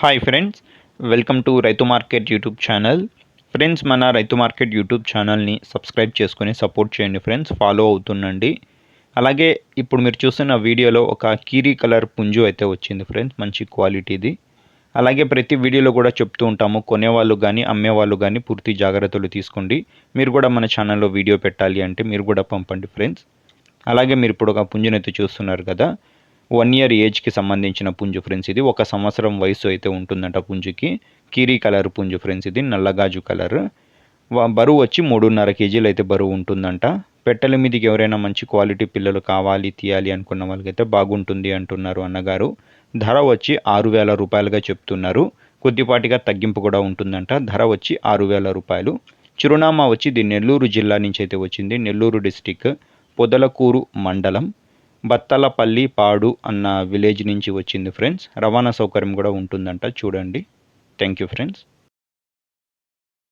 Hi friends, welcome to రైతు market YouTube channel. Friends, మన రైతు మార్కెట్ యూట్యూబ్ ఛానల్ని సబ్స్క్రైబ్ చేసుకొని సపోర్ట్ చేయండి ఫ్రెండ్స్, ఫాలో అవుతుండండి. అలాగే ఇప్పుడు మీరు చూస్తున్న వీడియోలో ఒక కీరీ కలర్ పుంజు అయితే వచ్చింది ఫ్రెండ్స్, మంచి క్వాలిటీది. అలాగే ప్రతి వీడియోలో కూడా చెప్తూ ఉంటాము, కొనేవాళ్ళు కానీ అమ్మేవాళ్ళు కానీ పూర్తి జాగ్రత్తలు తీసుకోండి. మీరు కూడా మన ఛానల్లో వీడియో పెట్టాలి అంటే మీరు కూడా పంపండి ఫ్రెండ్స్. అలాగే మీరు ఇప్పుడు ఒక పుంజునైతే చూస్తున్నారు కదా, 1 ఇయర్ ఏజ్కి సంబంధించిన పుంజు ఫ్రెండ్స్. ఇది 1 సంవత్సరం వయసు అయితే ఉంటుందంట పుంజుకి. కీరీ కలర్ పుంజు ఫ్రెండ్స్, ఇది నల్లగాజు కలర్. బరువు వచ్చి 3.5 కేజీలు అయితే బరువు ఉంటుందంట. పెట్టెల మీదకి ఎవరైనా మంచి క్వాలిటీ పిల్లలు కావాలి తీయాలి అనుకున్న వాళ్ళకైతే బాగుంటుంది అంటున్నారు అన్నగారు. ధర వచ్చి 6,000 రూపాయలుగా చెప్తున్నారు. కొద్దిపాటిగా తగ్గింపు కూడా ఉంటుందంట. ధర వచ్చి 6,000 రూపాయలు. చిరునామా వచ్చి ఇది నెల్లూరు జిల్లా నుంచి అయితే వచ్చింది. నెల్లూరు డిస్టిక్, పొదలకూరు మండలం, బత్తలపల్లి పాడు అన్న విలేజ్ నుంచి వచ్చింది ఫ్రెండ్స్. రవాణా సౌకర్యం కూడా ఉంటుందంట. చూడండి. Thank you friends.